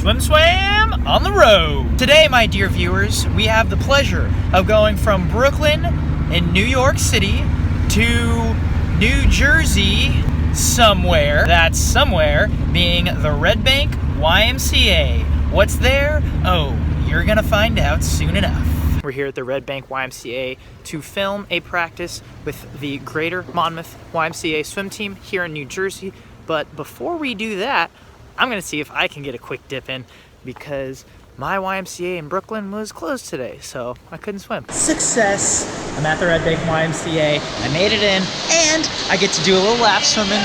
SwimSwam on the road. Today, my dear viewers, we have the pleasure of going from Brooklyn in New York City to New Jersey somewhere. That somewhere being the Red Bank YMCA. What's there? Oh, you're gonna find out soon enough. We're here at the Red Bank YMCA to film a practice with the Greater Monmouth YMCA swim team here in New Jersey. But before we do that, I'm gonna see if I can get a quick dip in because my YMCA in Brooklyn was closed today, so I couldn't swim. Success! I'm at the Red Bank YMCA, I made it in, and I get to do a little lap swimming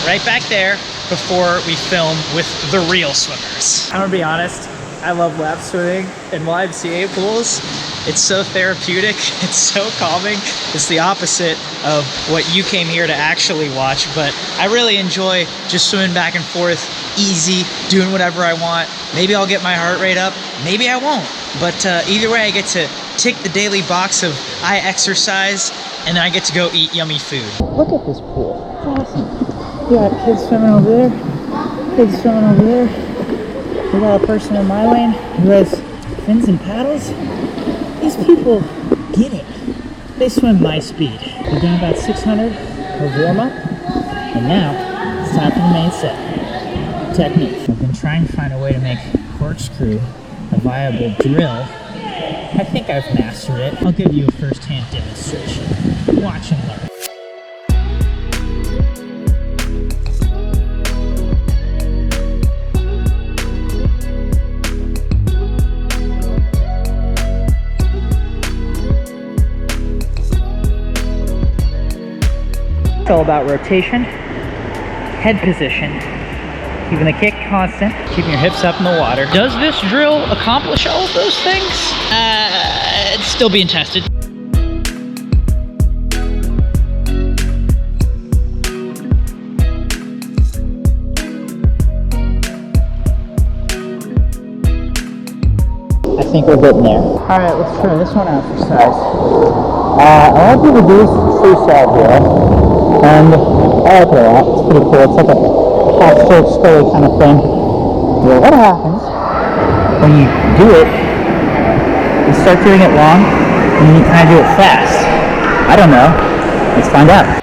right back there before we film with the real swimmers. I'm gonna be honest, I love lap swimming in YMCA pools. It's so therapeutic, it's so calming. It's the opposite of what you came here to actually watch, but I really enjoy just swimming back and forth, easy, doing whatever I want. Maybe I'll get my heart rate up, maybe I won't. But either way, I get to tick the daily box of I exercise, and then I get to go eat yummy food. Look at this pool, it's awesome. We got kids swimming over there, kids swimming over there. We got a person in my lane who has fins and paddles. These people get it. They swim my speed. We've done about 600 of warm-up, and now it's time for the main set. Technique. I've been trying to find a way to make corkscrew a viable drill. I think I've mastered it. I'll give you a first-hand demonstration. Watch and learn. It's all about rotation, head position, keeping the kick constant, keeping your hips up in the water. Does this drill accomplish all of those things? It's still being tested. I think we're getting there. All right, let's try this one out for size. I want you to do this freestyle drill. And I like it a lot. It's pretty cool. It's like a half-stroke scully kind of thing. Well, what happens when you do it, you start doing it long, and then you kind of do it fast? I don't know. Let's find out.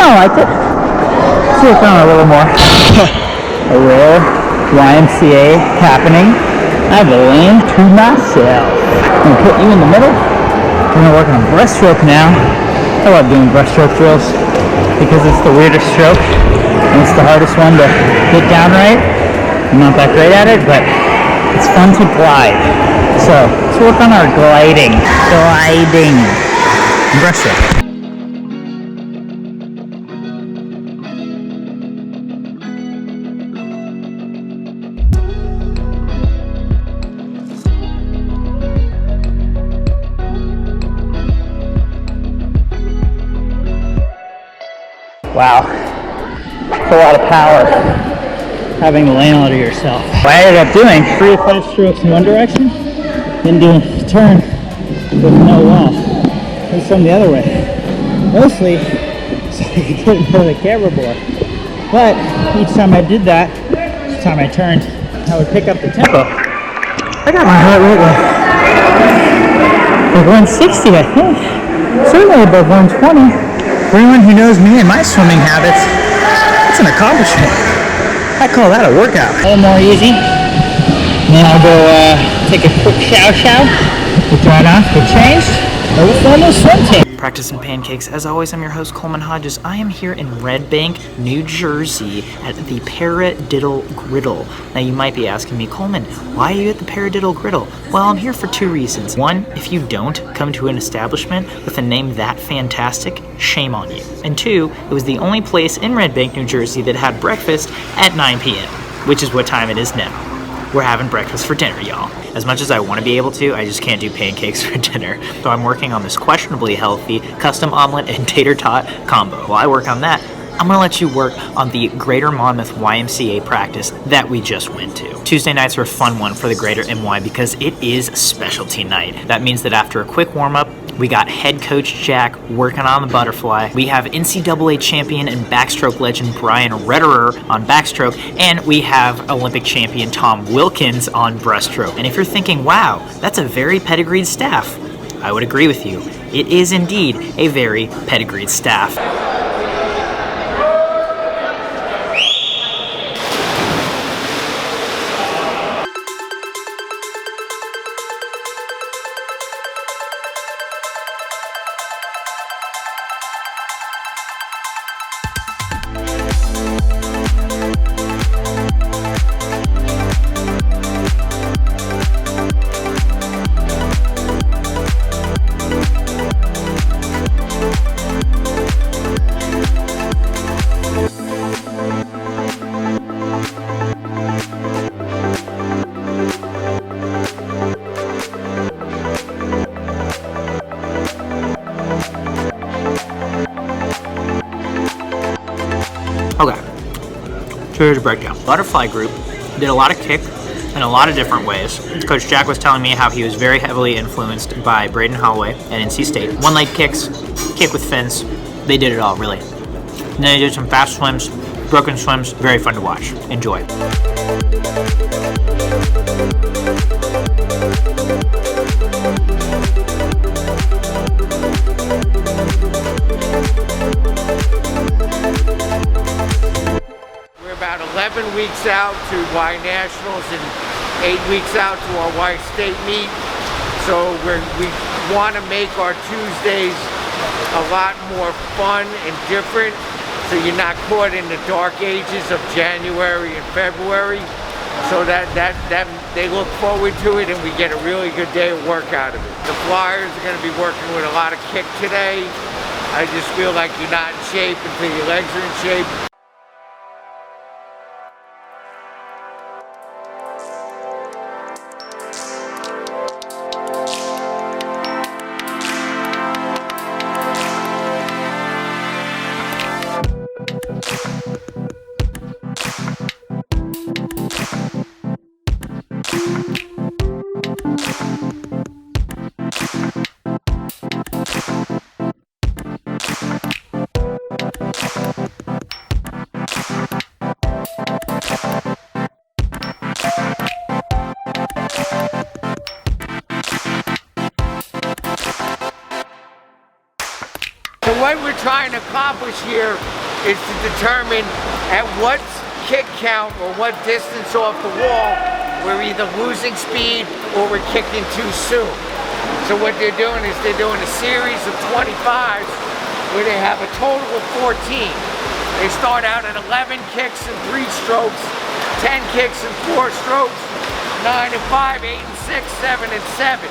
I liked it. Let's see if I a little more. A real YMCA happening. I have a lane to myself. I'm gonna put you in the middle. We're gonna work on breaststroke now. I love doing breaststroke drills because it's the weirdest stroke and it's the hardest one to get down right. I'm not that great at it, but it's fun to glide. So let's work on our gliding. Breaststroke. Wow, that's a lot of power, having the lane all to yourself. What I ended up doing 3 to 5 strokes in one direction, then doing a turn with no wall, and some the other way. Mostly so I could get in front of the camera more. But each time I did that, each time I turned, I would pick up the tempo. I got my heart rate like 160, I think. Certainly above 120. For anyone who knows me and my swimming habits, it's an accomplishment. I call that a workout. A little more easy. Then I'll go take a quick shower, get dried off, get changed, and we'll form a swim team. Practicing pancakes. As always, I'm your host, Coleman Hodges. I am here in Red Bank, New Jersey at the Paradiddle Griddle. Now, you might be asking me, Coleman, why are you at the Paradiddle Griddle? Well, I'm here for 2 reasons. One, if you don't come to an establishment with a name that fantastic, shame on you. And 2, it was the only place in Red Bank, New Jersey that had breakfast at 9 p.m., which is what time it is now. We're having breakfast for dinner, y'all. As much as I want to be able to, I just can't do pancakes for dinner. So I'm working on this questionably healthy custom omelet and tater tot combo. While I work on that, I'm gonna let you work on the Greater Monmouth YMCA practice that we just went to. Tuesday nights are a fun one for the Greater MY because it is specialty night. That means that after a quick warm-up, we got head coach Jack working on the butterfly. We have NCAA champion and backstroke legend Brian Retterer on backstroke, and we have Olympic champion Tom Wilkens on breaststroke. And if you're thinking, wow, that's a very pedigreed staff, I would agree with you. It is indeed a very pedigreed staff. Okay, so here's a breakdown. Butterfly group did a lot of kick in a lot of different ways. Coach Jack was telling me how he was very heavily influenced by Braden Holloway at NC State. One leg kicks, kick with fins, they did it all, really. And then they did some fast swims, broken swims, very fun to watch. Enjoy. About 11 weeks out to Y Nationals and 8 weeks out to our Y State meet. So we want to make our Tuesdays a lot more fun and different, so you're not caught in the dark ages of January and February. So that they look forward to it and we get a really good day of work out of it. The Flyers are going to be working with a lot of kick today. I just feel like you're not in shape until your legs are in shape. So what we're trying to accomplish here is to determine at what kick count or what distance off the wall we're either losing speed or we're kicking too soon. So what they're doing is they're doing a series of 25s where they have a total of 14. They start out at 11 kicks and 3 strokes, 10 kicks and 4 strokes, 9 and 5, 8 and 6, 7 and 7.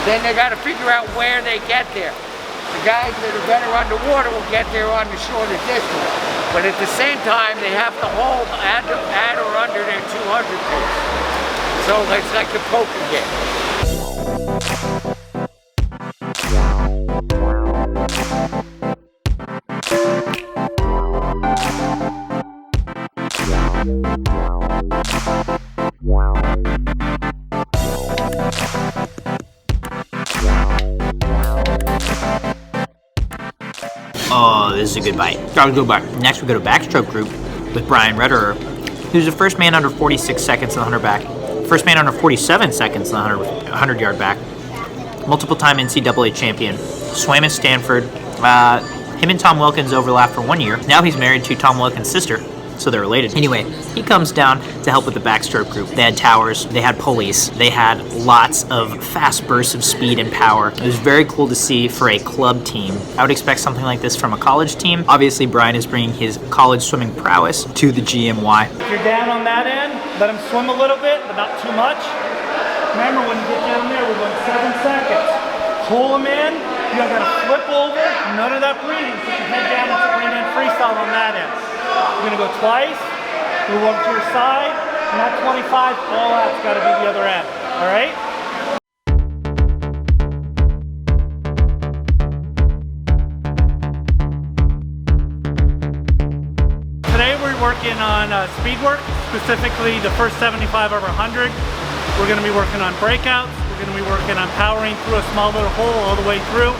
Then they got to figure out where they get there. The guys that are better underwater will get there on the shorter distance. But at the same time, they have to hold at or under their 200 pace. So it's like the poker game. Oh, this is a good bite. Gotta go back. Next, we go to backstroke group with Brian Retterer, who's the first man under 46 seconds on the 100 back, first man under 47 seconds on the 100 yard back, multiple time NCAA champion, swam at Stanford. Him and Tom Wilkens overlapped for 1 year. Now he's married to Tom Wilkens' sister, so they're related. Anyway, he comes down to help with the backstroke group. They had towers, they had pulleys, they had lots of fast bursts of speed and power. It was very cool to see for a club team. I would expect something like this from a college team. Obviously, Brian is bringing his college swimming prowess to the GMY. If you're down on that end, let him swim a little bit, but not too much. Remember, when you get down there, we're going 7 seconds. Pull him in, you gotta flip over, none of that breathing. Put your head down and bring in freestyle on that end. You're gonna go twice, move over to your side, not 25, all that's gotta be the other end, all right? working on speed work, specifically the first 75 over 100. We're going to be working on breakouts. We're going to be working on powering through a small little hole all the way through.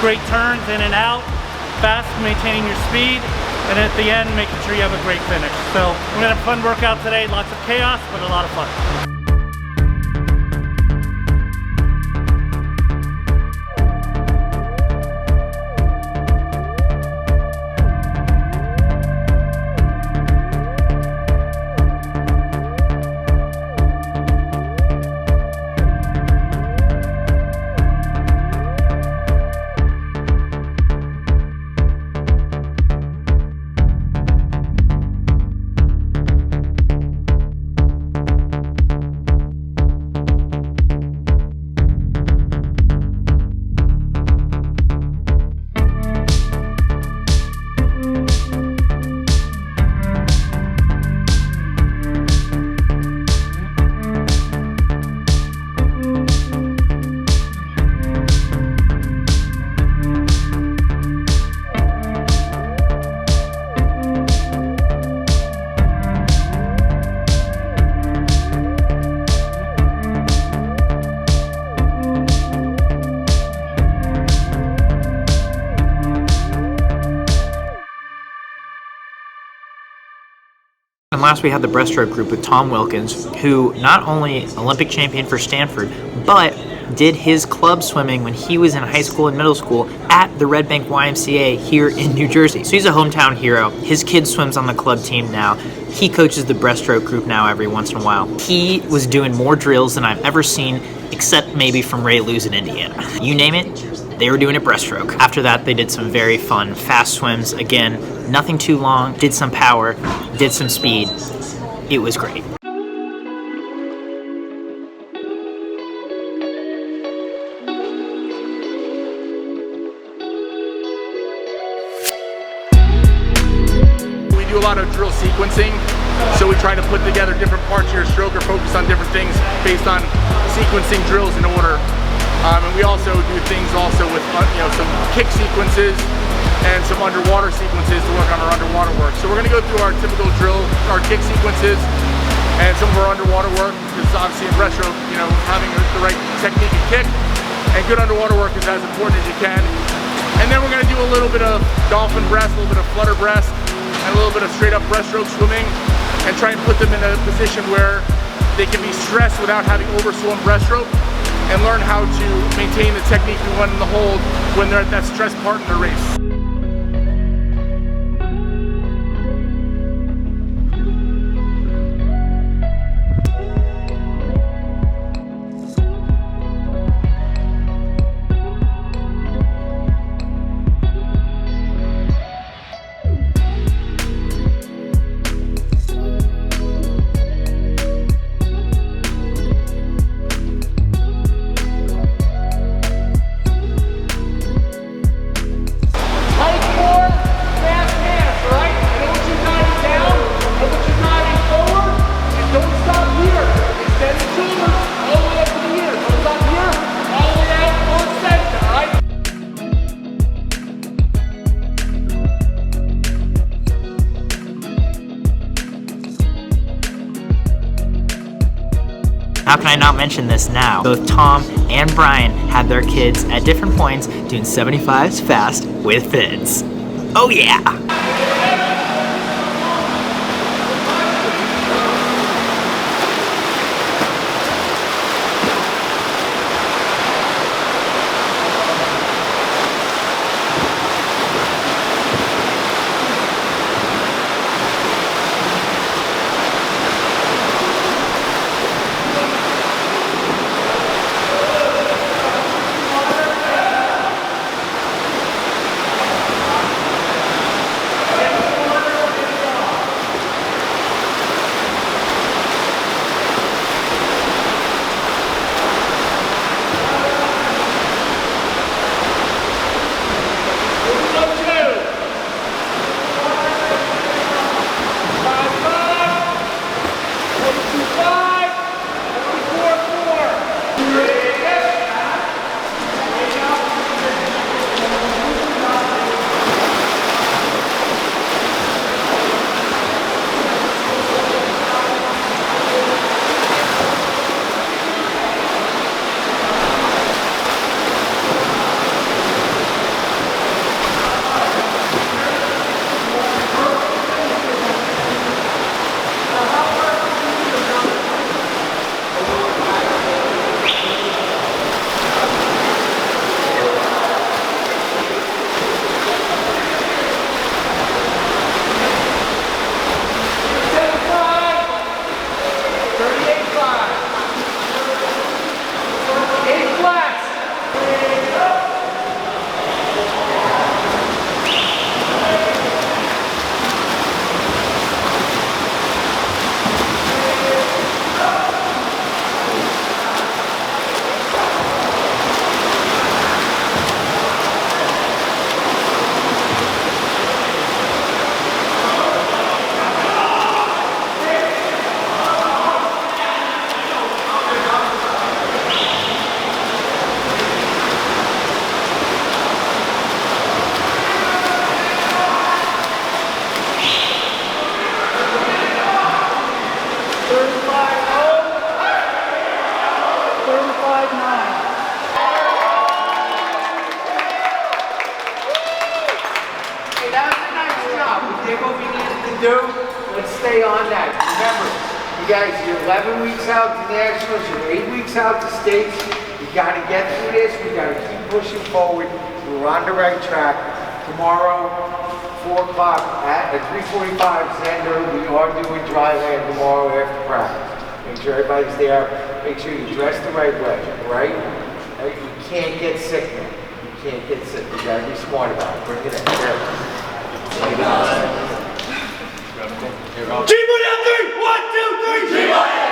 Great turns in and out, fast, maintaining your speed, and at the end, making sure you have a great finish. So we're going to have a fun workout today. Lots of chaos, but a lot of fun. And last we had the breaststroke group with Tom Wilkens, who not only Olympic champion for Stanford, but did his club swimming when he was in high school and middle school at the Red Bank YMCA here in New Jersey. So he's a hometown hero. His kid swims on the club team now. He coaches the breaststroke group now every once in a while. He was doing more drills than I've ever seen, except maybe from Ray Lew's in Indiana. You name it, they were doing it breaststroke. After that, they did some very fun fast swims. Again, nothing too long, did some power, did some speed. It was great. We do a lot of drill sequencing, so we try to put together different parts of your stroke or focus on different things based on sequencing drills in order. And we also do things also with some kick sequences and some underwater sequences to work on our underwater work. So we're going to go through our typical drill, our kick sequences, and some of our underwater work. Because obviously in breaststroke, having the right technique and kick and good underwater work is as important as you can. And then we're going to do a little bit of dolphin breast, a little bit of flutter breast, and a little bit of straight up breaststroke swimming, and try and put them in a position where they can be stressed without having overswum breaststroke, and learn how to maintain the technique we want in the hold when they're at that stress part in the race. How can I not mention this now? Both Tom and Brian had their kids at different points doing 75s fast with fins. Oh yeah! 35-9. Hey, that was a nice job. We did what we needed to do. Let's stay on that. Remember, you guys, you're 11 weeks out to nationals, you're 8 weeks out to states. You got to get through this. We got to keep pushing forward. We're on the right track. Tomorrow, 4 o'clock at 3:45 Zender. We are doing dry land tomorrow after practice. Make sure everybody's there. Make sure you dress the right way, right? You can't get sick, man. You can't get sick. You got to be smart about it. Bring it in. There. G-Money on 3! 1, 2, 3! G-Money!